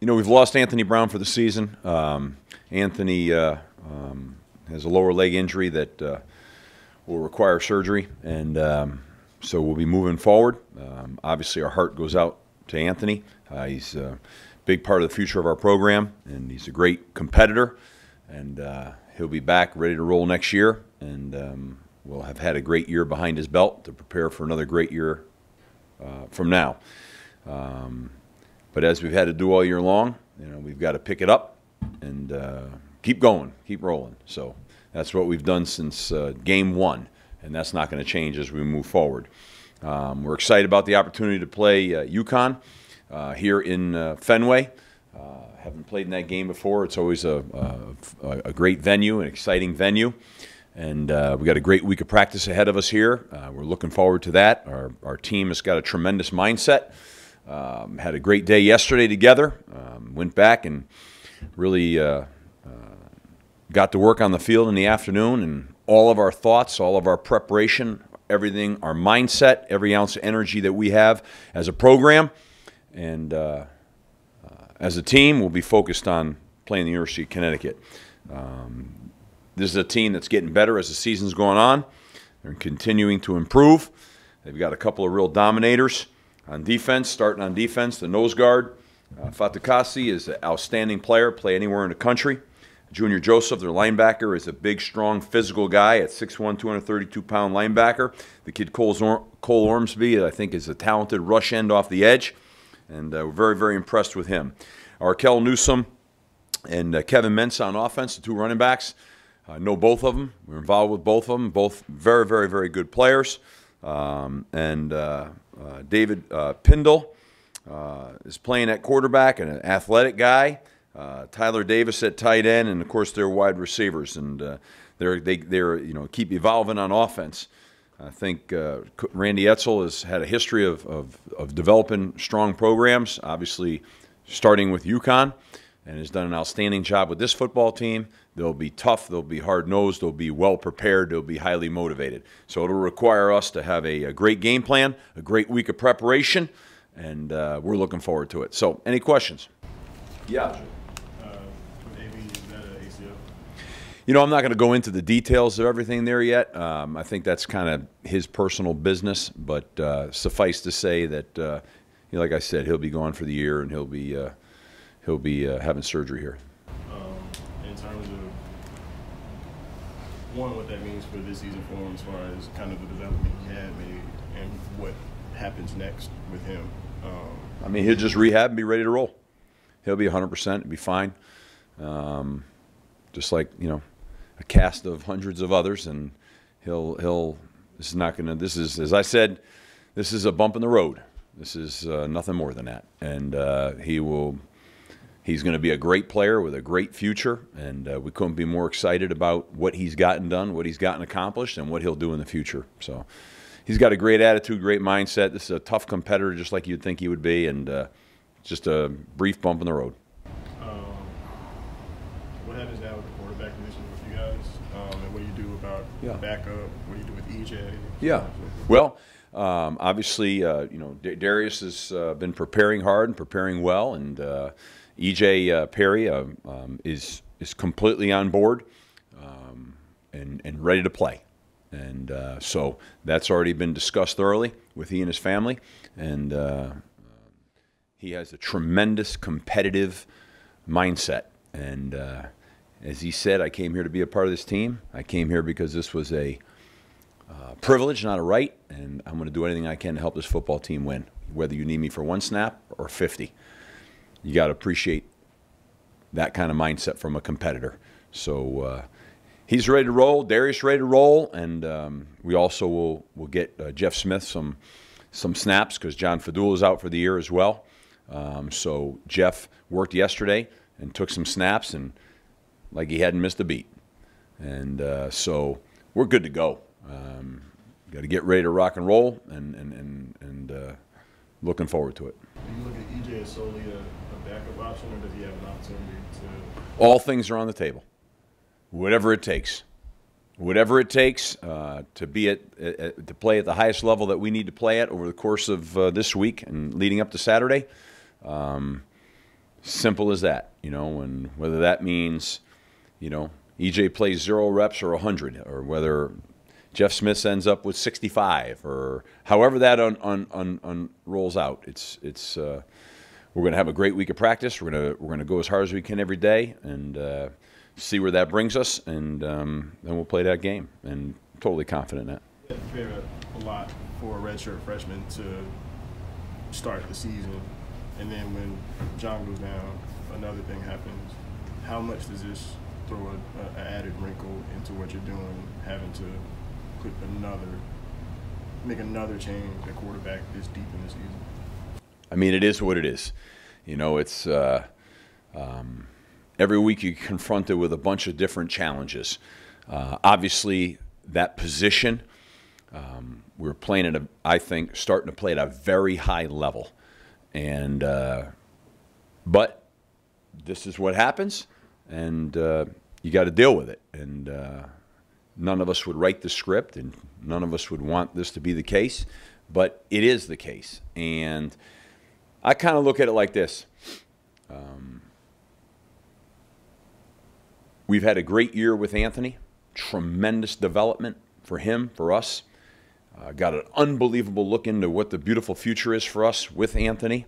We've lost Anthony Brown for the season. Anthony has a lower leg injury that will require surgery, and so we'll be moving forward. Obviously, our heart goes out to Anthony. He's a big part of the future of our program, and he's a great competitor, and he'll be back ready to roll next year, and we'll have had a great year behind his belt to prepare for another great year from now. But as we've had to do all year long, we've got to pick it up and keep going, keep rolling. So that's what we've done since game one, and that's not going to change as we move forward. We're excited about the opportunity to play UConn here in Fenway. Haven't played in that game before. It's always a great venue, an exciting venue. And we got a great week of practice ahead of us here. We're looking forward to that. Our team has got a tremendous mindset. Had a great day yesterday together. Went back and really got to work on the field in the afternoon. And all of our thoughts, all of our preparation, everything, our mindset, every ounce of energy that we have as a program and as a team will be focused on playing the University of Connecticut. This is a team that's getting better as the season's going on. They're continuing to improve. They've got a couple of real dominators on defense, starting on defense. The nose guard, Fatukasi, is an outstanding player, play anywhere in the country. Junior Joseph, their linebacker, is a big, strong, physical guy at 6'1", 232-pound linebacker. The kid Cole Ormsby, I think, is a talented rush end off the edge, and we're very, very impressed with him. Arkel Newsome and Kevin Mensah on offense, the two running backs. I know both of them. We're involved with both of them. Both very, very, very good players. David Pindle is playing at quarterback and an athletic guy. Tyler Davis at tight end, and of course they're wide receivers, and they're keep evolving on offense. I think Randy Etzel has had a history of developing strong programs. Obviously, starting with UConn, and has done an outstanding job with this football team. They'll be tough, they'll be hard-nosed, they'll be well-prepared, they'll be highly motivated. So it'll require us to have a great game plan, a great week of preparation, and we're looking forward to it. So, any questions? Yeah. I'm not going to go into the details of everything there yet. I think that's kind of his personal business, but suffice to say that, like I said, he'll be gone for the year, and he'll be having surgery here. In terms of what that means for this season for him, as far as kind of the development he had made and what happens next with him. He'll just rehab and be ready to roll. He'll be 100%, be fine. Just like a cast of hundreds of others, and this is as I said, this is a bump in the road. This is nothing more than that, and he's going to be a great player with a great future, and we couldn't be more excited about what he's gotten done, what he's gotten accomplished, and what he'll do in the future. So he's got a great attitude, great mindset. This is a tough competitor, just like you'd think he would be, and just a brief bump in the road. What happens now with the quarterback position with you guys, and what do you do about backup? What do you do with EJ? Yeah. Well, obviously, Darius has been preparing hard and preparing well, and EJ Perry is completely on board and ready to play. And so that's already been discussed thoroughly with he and his family. And he has a tremendous competitive mindset. And as he said, I came here to be a part of this team. I came here because this was a privilege, not a right, and I'm going to do anything I can to help this football team win, whether you need me for 1 snap or 50. You got to appreciate that kind of mindset from a competitor. So he's ready to roll, Darius ready to roll, and we also will get Jeff Smith some snaps because John Fadul is out for the year as well. So Jeff worked yesterday and took some snaps, and like he hadn't missed a beat. And so we're good to go. Got to get ready to rock and roll, and looking forward to it. Do you look at EJ as solely a backup option, or does he have an opportunity to? All things are on the table. Whatever it takes. whatever it takes to be to play at the highest level that we need to play at over the course of this week and leading up to Saturday. Simple as that, you know, and whether that means, you know, EJ plays 0 reps or 100, or whether Jeff Smith ends up with 65, or however that rolls out. We're going to have a great week of practice. We're going to go as hard as we can every day and see where that brings us, and then we'll play that game. And totally confident in that. You prepare a lot for a redshirt freshman to start the season, and then when John goes down, another thing happens. How much does this throw an added wrinkle into what you're doing, having to make another change at quarterback this deep in the season? I mean, it is what it is. You know, it's every week you're confronted with a bunch of different challenges. Obviously, that position, we're playing at I think, starting to play at a very high level. And but this is what happens, and you got to deal with it. And none of us would write the script, and none of us would want this to be the case, but it is the case. And I kind of look at it like this. We've had a great year with Anthony, tremendous development for him, for us. Got an unbelievable look into what the beautiful future is for us with Anthony.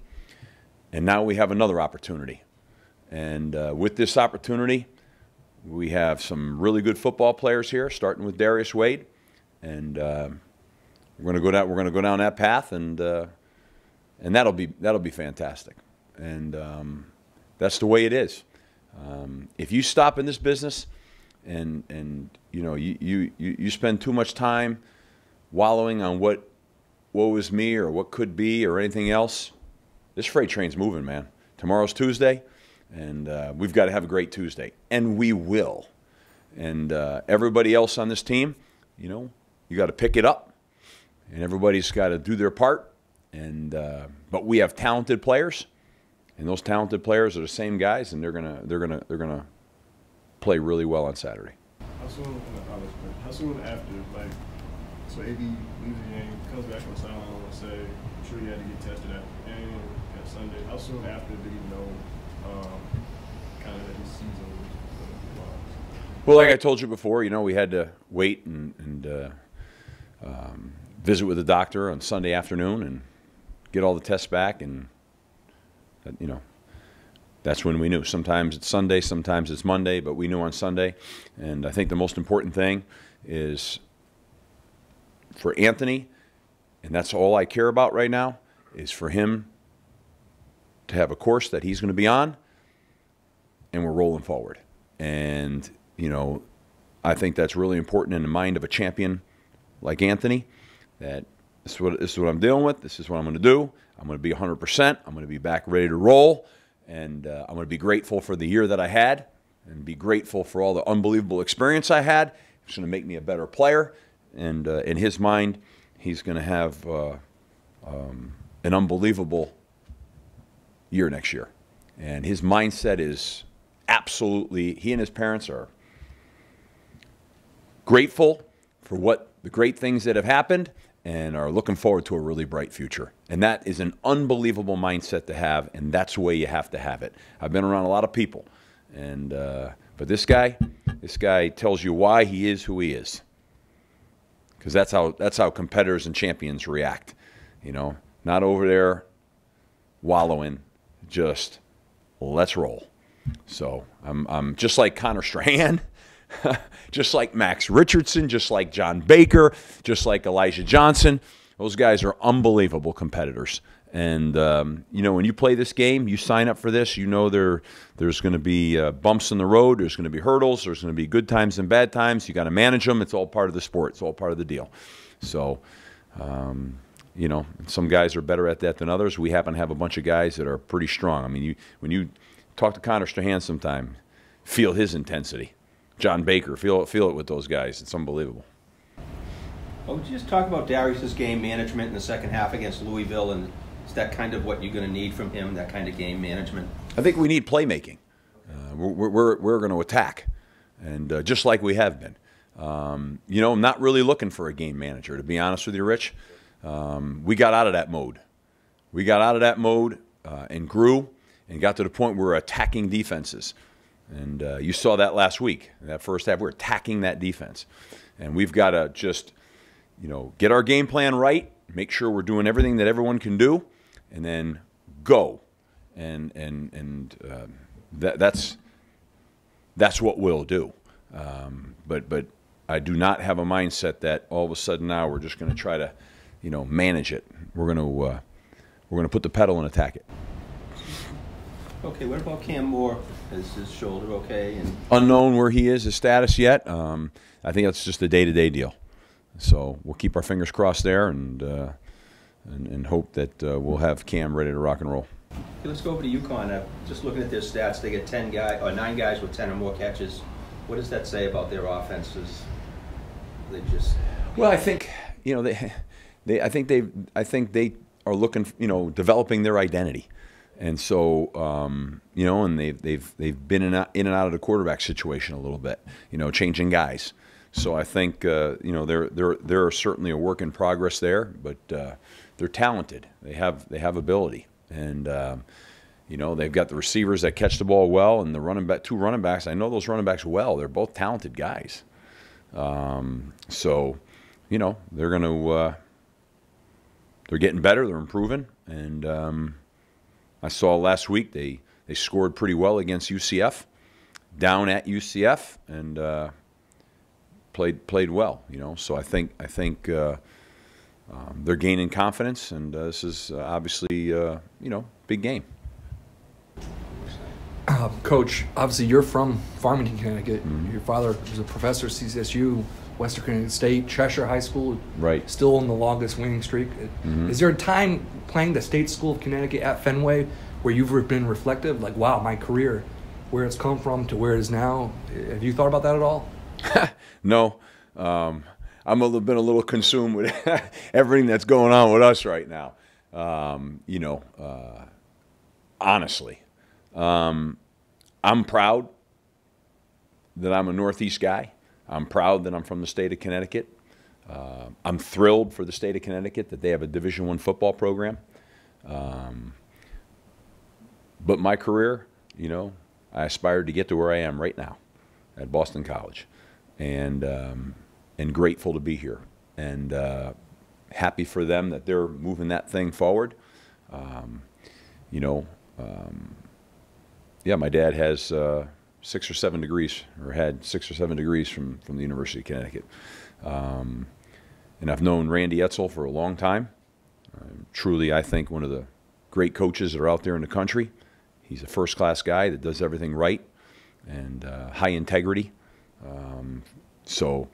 And now we have another opportunity. And with this opportunity, we have some really good football players here, starting with Darius Wade. And we're going to go down that path, and that'll be fantastic. And that's the way it is. If you stop in this business, and you know you spend too much time wallowing on what was me or what could be or anything else, this freight train's moving, man. Tomorrow's Tuesday, and we've got to have a great Tuesday, and we will. And everybody else on this team, you know, you got to pick it up, and everybody's got to do their part. And but we have talented players, and those talented players are the same guys, and they're gonna play really well on Saturday. How soon after, like, so AB leaves the game, comes back from sideline, and say, I'm sure you had to get tested at the game at Sunday. How soon after did he know kind of that his season was? Well, like I told you before, you know, we had to wait and visit with the doctor on Sunday afternoon and get all the tests back, and you know, that's when we knew. Sometimes it's Sunday, sometimes it's Monday, but we knew on Sunday. And I think the most important thing is for Anthony, and that's all I care about right now, is for him to have a course that he's going to be on, and we're rolling forward. And, you know, I think that's really important in the mind of a champion like Anthony, that this is what I'm dealing with. This is what I'm going to do. I'm going to be 100%. I'm going to be back ready to roll. And I'm going to be grateful for the year that I had, and be grateful for all the unbelievable experience I had. It's going to make me a better player. And in his mind, he's going to have an unbelievable year next year. And his mindset is absolutely, he and his parents are grateful for what the great things that have happened, and are looking forward to a really bright future. And that is an unbelievable mindset to have, and that's the way you have to have it. I've been around a lot of people, and but this guy tells you why he is who he is, because that's how competitors and champions react. You know, not over there wallowing, just let's roll. So I'm just like Connor Strahan. Just like Max Richardson, just like John Baker, just like Elijah Johnson. Those guys are unbelievable competitors. And, you know, when you play this game, you sign up for this, you know there's going to be bumps in the road, there's going to be hurdles, there's going to be good times and bad times. You got to manage them. It's all part of the sport. It's all part of the deal. So, you know, some guys are better at that than others. We happen to have a bunch of guys that are pretty strong. I mean, when you talk to Connor Strahan sometime, feel his intensity. John Baker, feel it with those guys. It's unbelievable. Well, would you just talk about Darius's game management in the second half against Louisville, and is that kind of what you're going to need from him, that kind of game management? I think we need playmaking. We're going to attack, and just like we have been. You know, I'm not really looking for a game manager, to be honest with you, Rich. We got out of that mode. We got out of that mode and grew and got to the point where we're attacking defenses. And you saw that last week. In that first half, we're attacking that defense. And we've got to just, you know, get our game plan right, make sure we're doing everything that everyone can do, and then go. That's what we'll do. But I do not have a mindset that all of a sudden now we're just going to try to, you know, manage it. We're going to put the pedal and attack it. Okay, what about Cam Moore? Is his shoulder okay? And unknown where he is, his status yet. I think that's just a day-to-day deal. So we'll keep our fingers crossed there and hope that we'll have Cam ready to rock and roll. Okay, let's go over to UConn. Just looking at their stats, they get 9 guys with 10 or more catches. What does that say about their offenses? They just I think, you know, I think they are looking, you know, developing their identity. And so, you know, and they've been in and out of the quarterback situation a little bit, you know, changing guys. So I think, you know, they're certainly a work in progress there, but they're talented. They have ability, and you know, they've got the receivers that catch the ball well, and the two running backs. I know those running backs well. They're both talented guys. So, you know, they're getting better. They're improving, and I saw last week they scored pretty well against UCF, down at UCF, and played well. You know, so I think they're gaining confidence, and this is obviously you know, big game. Coach, obviously you're from Farmington, Connecticut. Mm-hmm. Your father was a professor at CCSU, Western Connecticut State, Cheshire High School. Right. Still in the longest winning streak. Mm-hmm. Is there a time playing the State School of Connecticut at Fenway where you've been reflective, like, wow, my career, where it's come from to where it is now? Have you thought about that at all? No. I'm been a little consumed with everything that's going on with us right now. You know, honestly. I'm proud that I'm a Northeast guy. I'm proud that I'm from the state of Connecticut. I'm thrilled for the state of Connecticut that they have a Division I football program. But my career, you know, I aspired to get to where I am right now at Boston College, and grateful to be here, and happy for them that they're moving that thing forward. You know, yeah, my dad has 6 or 7 degrees, or had 6 or 7 degrees from the University of Connecticut. And I've known Randy Edsall for a long time. Truly, I think, one of the great coaches that are out there in the country. He's a first-class guy that does everything right, and high integrity. So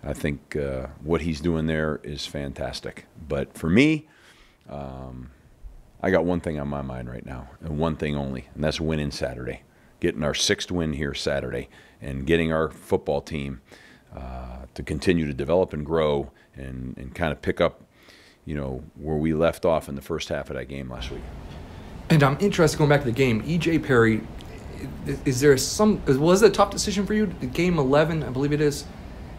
I think what he's doing there is fantastic. But for me, I got one thing on my mind right now, and one thing only, and that's winning Saturday. Getting our 6th win here Saturday, and getting our football team to continue to develop and grow, and kind of pick up, you know, where we left off in the first half of that game last week. And I'm interested, going back to the game, E.J. Perry, was it a tough decision for you, game 11, I believe it is,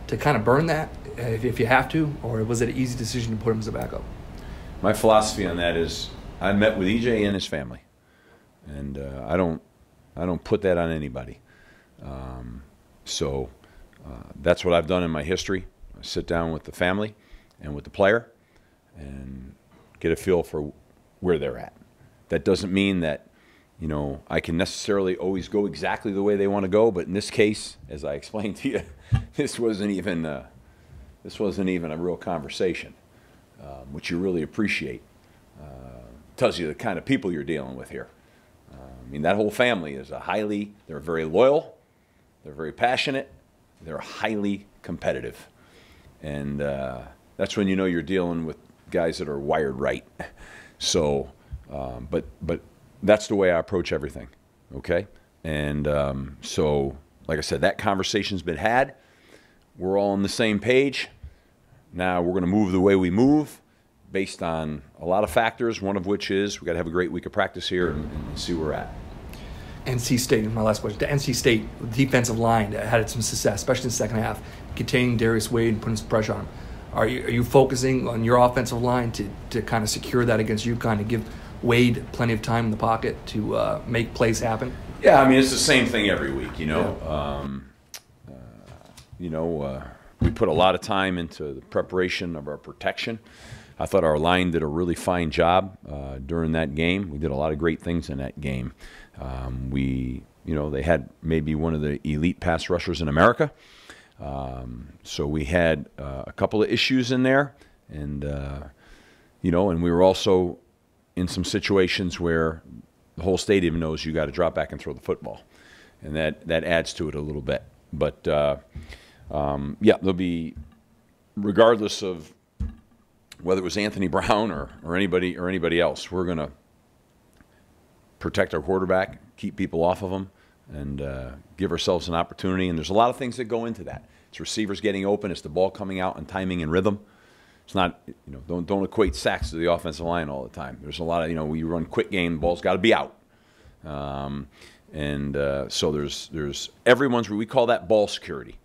to kind of burn that if you have to, or was it an easy decision to put him as a backup? My philosophy on that is I met with E.J. and his family, and I don't put that on anybody. So that's what I've done in my history. I sit down with the family and with the player and get a feel for where they're at. That doesn't mean that, you know, I can necessarily always go exactly the way they want to go, but in this case, as I explained to you, this wasn't even a real conversation, which you really appreciate. Tells you the kind of people you're dealing with here. I mean, that whole family is they're very loyal, they're very passionate, they're highly competitive. And that's when you know you're dealing with guys that are wired right. So, but that's the way I approach everything, okay? And so, like I said, that conversation's been had. We're all on the same page. Now we're going to move the way we move, based on a lot of factors, one of which is we've got to have a great week of practice here and see where we're at. NC State, my last question, the NC State defensive line that had some success, especially in the second half, containing Darius Wade and putting some pressure on him. Are you focusing on your offensive line to kind of secure that against UConn, to give Wade plenty of time in the pocket to make plays happen? Yeah, I mean, it's the same thing every week, you know. Yeah. We put a lot of time into the preparation of our protection. I thought our line did a really fine job during that game. We did a lot of great things in that game. They had maybe one of the elite pass rushers in America. So we had a couple of issues in there, and and we were also in some situations where the whole stadium knows you got to drop back and throw the football, and that adds to it a little bit. But there'll be, regardless of whether it was Anthony Brown or anybody else, we're going to protect our quarterback, keep people off of him, and give ourselves an opportunity. And there's a lot of things that go into that. It's receivers getting open. It's the ball coming out and timing and rhythm. It's not, don't equate sacks to the offensive line all the time. There's a lot of, we run quick game, the ball's got to be out. So there's everyone's, we call that ball security.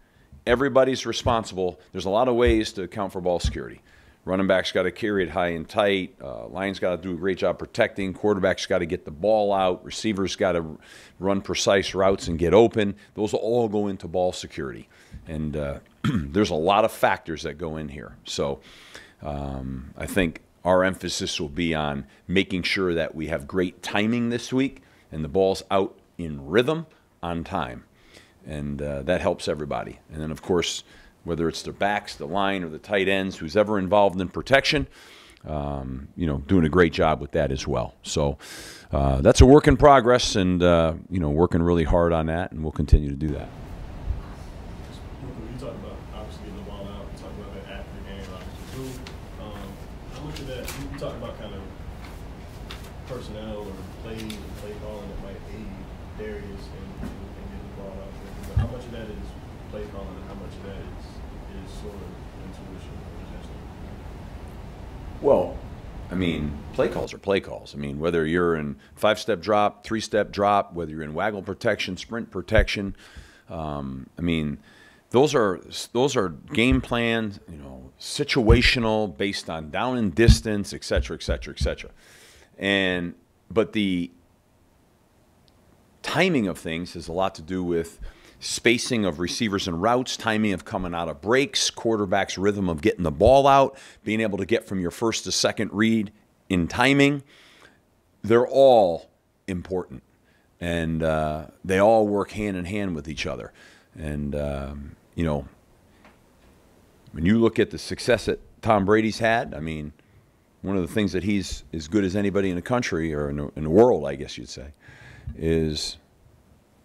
Everybody's responsible. There's a lot of ways to account for ball security. Running back's got to carry it high and tight. Line's got to do a great job protecting. Quarterback's got to get the ball out. Receivers got to run precise routes and get open. Those will all go into ball security. And there's a lot of factors that go in here. So I think our emphasis will be on making sure that we have great timing this week and the ball's out in rhythm on time. And that helps everybody. And then, of course, whether it's the backs, the line, or the tight ends, who's ever involved in protection, doing a great job with that as well. So that's a work in progress, and working really hard on that, and we'll continue to do that. You talked about obviously getting the ball out. You talked about that after the game, obviously too. How much of that you talked about kind of personnel or plays and play calling that might aid Darius and getting the ball out there? But how much of that is play calling and how much of that is sort of intuition or just? Well, I mean, play calls are play calls. I mean, whether you're in 5-step drop, 3-step drop, whether you're in waggle protection, sprint protection, those are game plans, situational, based on down and distance, et cetera, et cetera, et cetera. But the timing of things has a lot to do with spacing of receivers and routes, timing of coming out of breaks, quarterback's rhythm of getting the ball out, being able to get from your first to second read in timing. They're all important, and they all work hand in hand with each other. And, when you look at the success that Tom Brady's had, I mean, one of the things that he's as good as anybody in the country, or in the world, I guess you'd say, is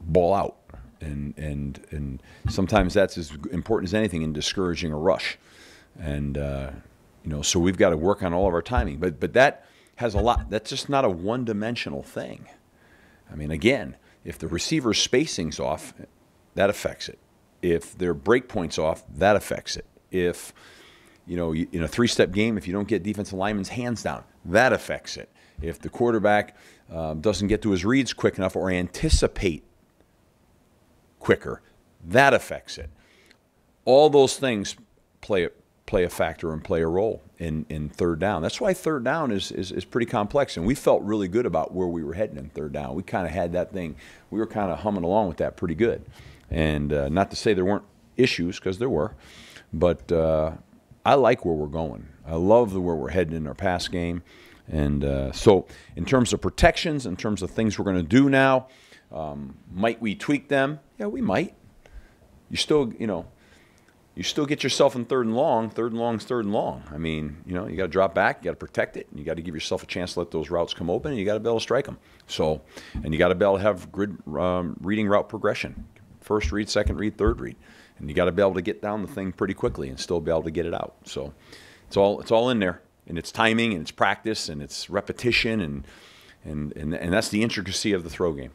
ball out. And sometimes that's as important as anything in discouraging a rush. And, so we've got to work on all of our timing. But that has a lot. That's just not a one-dimensional thing. I mean, again, if the receiver's spacing's off, that affects it. If their break point's off, that affects it. If, in a 3-step game, if you don't get defensive linemen's hands down, that affects it. If the quarterback doesn't get to his reads quick enough or anticipate quicker, that affects it. All those things play a factor and play a role in third down. That's why third down is pretty complex, and we felt really good about where we were heading in third down. We kind of had that thing. We were kind of humming along with that pretty good. And not to say there weren't issues, because there were, but I like where we're going. I love where we're heading in our pass game. And so in terms of protections, in terms of things we're going to do now, might we tweak them? Yeah, we might. You still get yourself in third and long. Third and long is third and long. I mean, you got to drop back, you got to protect it, and you got to give yourself a chance to let those routes come open, and you got to be able to strike them. So, and you got to be able to have grid reading route progression. First read, second read, third read. And you got to be able to get down the thing pretty quickly and still be able to get it out. So it's all in there. And it's timing, and it's practice, and it's repetition, and that's the intricacy of the throw game.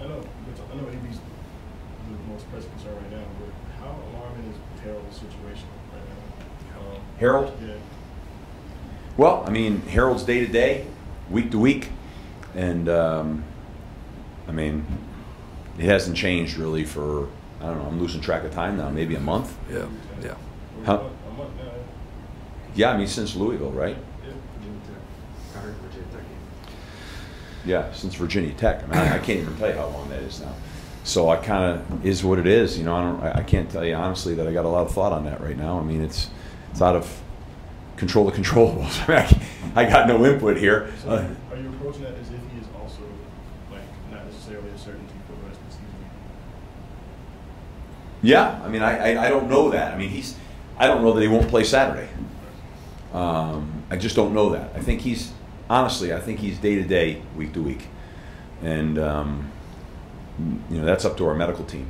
I know AB's the most pressing concern right now, but how alarming is Harold's situation right now? Harold? Yeah. Well, I mean, Harold's day to day, week to week, and I mean, it hasn't changed really for, I don't know, I'm losing track of time now, maybe a month. Yeah, yeah. Huh? A month now. Yeah, I mean, since Louisville, right? Yeah, since Virginia Tech. I mean, I can't even tell you how long that is now. So I kind of is what it is. You know, I can't tell you honestly that I got a lot of thought on that right now. I mean, it's out of control the controllables. I mean, I got no input here. So are you approaching that as if he is also, like, not necessarily a certainty for the rest of the season? Yeah, I mean, I don't know that. I mean, I don't know that he won't play Saturday. I just don't know that. I think he's day to day, week to week, and you know, that's up to our medical team.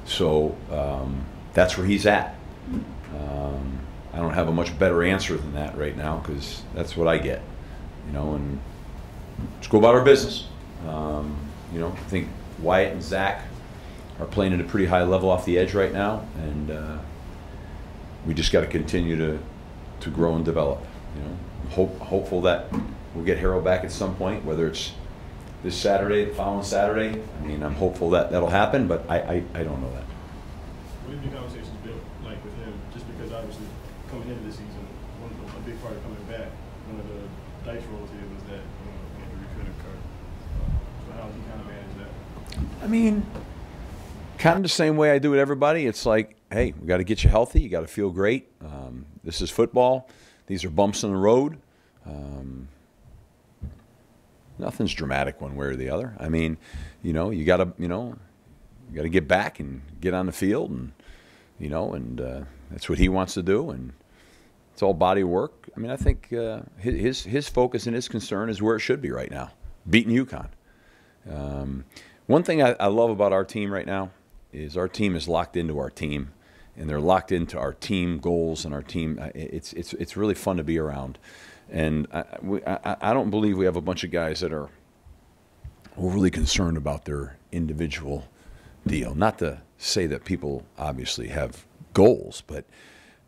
So that's where he's at. I don't have a much better answer than that right now because that's what I get, you know. And let's go about our business. You know, I think Wyatt and Zach are playing at a pretty high level off the edge right now, and we just got to continue to grow and develop. You know, hopeful that we'll get Harold back at some point, whether it's this Saturday, the following Saturday. I mean, I'm hopeful that that'll happen, but I don't know that. What have your conversations been like with him? Just because obviously coming into the season, a big part of coming back, one of the dice rolls here was that injury could occur. So how does he kind of manage that? I mean, kind of the same way I do with everybody. It's like, hey, we got to get you healthy. You got to feel great. This is football. These are bumps in the road. Nothing's dramatic one way or the other. I mean, you know, you got to get back and get on the field, and you know, and that's what he wants to do, and it's all body work. I mean, I think his focus and his concern is where it should be right now, beating UConn. One thing I love about our team right now is our team is locked into our team, and they're locked into our team goals and our team. It's really fun to be around. And I don't believe we have a bunch of guys that are overly concerned about their individual deal. Not to say that people obviously have goals, but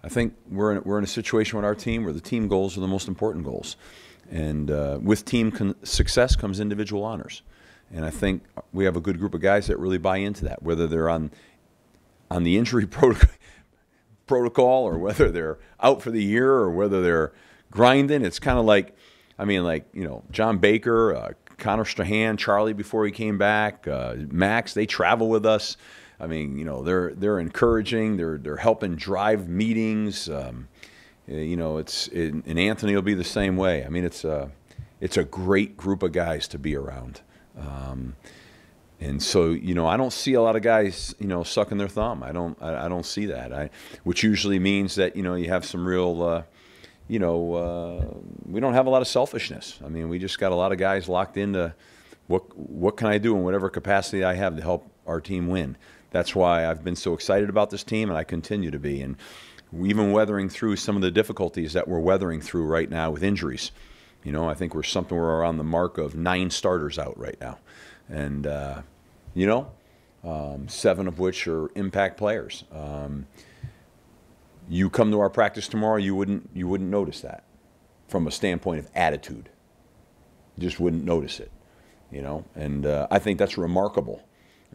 I think we're in a situation with our team where the team goals are the most important goals. And with team success comes individual honors. And I think we have a good group of guys that really buy into that, whether they're on the injury protocol or whether they're out for the year or whether they're grinding. It's kind of like, I mean, like, you know, John Baker, Connor Strahan, Charlie before he came back, Max, they travel with us. I mean, you know, they're encouraging, they're helping drive meetings. You know, and Anthony will be the same way. I mean, it's a great group of guys to be around. And so, you know, I don't see a lot of guys, you know, sucking their thumb. I don't see that. Which usually means that, you know, you have some real, you know, we don't have a lot of selfishness. I mean, we just got a lot of guys locked into what can I do in whatever capacity I have to help our team win. That's why I've been so excited about this team, and I continue to be. And even weathering through some of the difficulties that we're weathering through right now with injuries. You know, I think we're around the mark of 9 starters out right now. And, you know, 7 of which are impact players. You come to our practice tomorrow, you wouldn't notice that from a standpoint of attitude. You just wouldn't notice it, you know. And I think that's remarkable.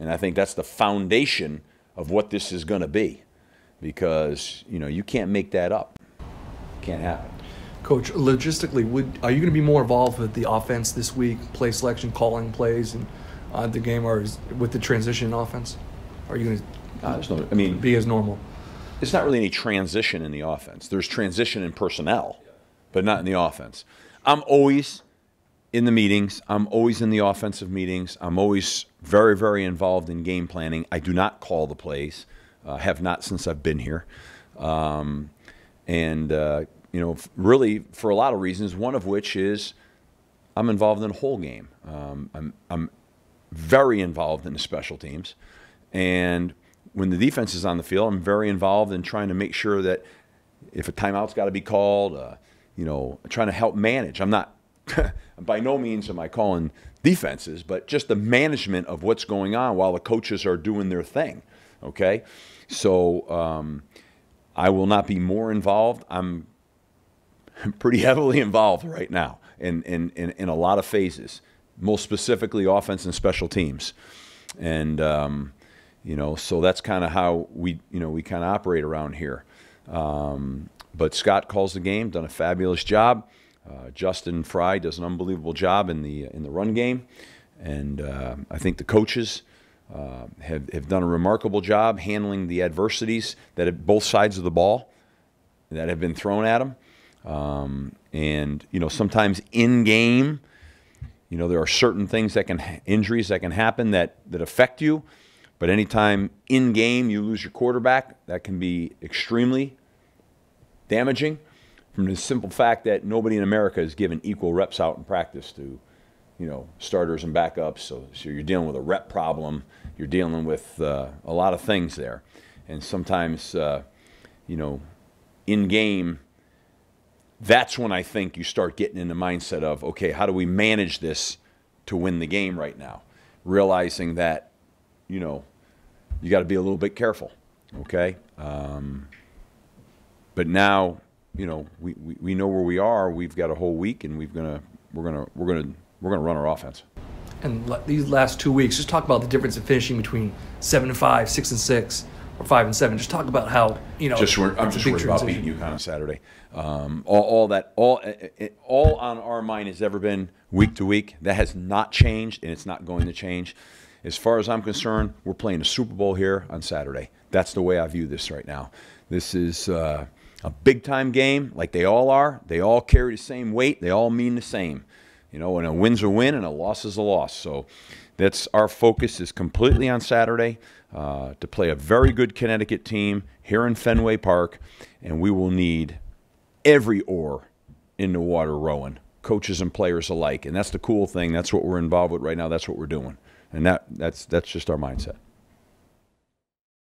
And I think that's the foundation of what this is going to be. Because, you know, you can't make that up. It can't happen. Coach, logistically, are you going to be more involved with the offense this week, play selection, calling plays, and the game, or with the transition offense? Are you going to be as normal? It's not really any transition in the offense. There's transition in personnel, but not in the offense. I'm always in the meetings. I'm always in the offensive meetings. I'm always very, very involved in game planning. I do not call the plays. Have not since I've been here. You know, really for a lot of reasons, one of which is I'm involved in the whole game. I'm very involved in the special teams. And when the defense is on the field, I'm very involved in trying to make sure that if a timeout's got to be called, you know, trying to help manage. I'm not, by no means am I calling defenses, but just the management of what's going on while the coaches are doing their thing, okay? So I will not be more involved. I'm pretty heavily involved right now in a lot of phases. most specifically offense and special teams. And, you know, so that's kind of how we kind of operate around here. But Scott calls the game, done a fabulous job. Justin Fry does an unbelievable job in the run game. And I think the coaches have done a remarkable job handling the adversities that have both sides of the ball that have been thrown at them. And, you know, sometimes in game, you know, there are certain things injuries that can happen that affect you. But anytime in game you lose your quarterback, that can be extremely damaging from the simple fact that nobody in America is given equal reps out in practice to, you know, starters and backups. So you're dealing with a rep problem. You're dealing with a lot of things there. And sometimes, you know, in game, that's when I think you start getting in the mindset of, okay, how do we manage this to win the game right now? Realizing that, you know, you got to be a little bit careful, okay? But now, you know, we know where we are. We've got a whole week, and we're gonna run our offense. And these last 2 weeks, just talk about the difference in finishing between 7-5, 6-6, or 5-7. Just talk about how, you know. I'm just worried about beating UConn on Saturday. All on our mind has ever been week to week. That has not changed, and it's not going to change. As far as I'm concerned, we're playing a Super Bowl here on Saturday. That's the way I view this right now. This is a big-time game, like they all are. They all carry the same weight. They all mean the same. You know, and a win's a win and a loss is a loss. So that's our focus is completely on Saturday to play a very good Connecticut team here in Fenway Park, and we will need every oar in the water rowing, coaches and players alike. And that's the cool thing. That's what we're involved with right now. That's what we're doing. And that's just our mindset.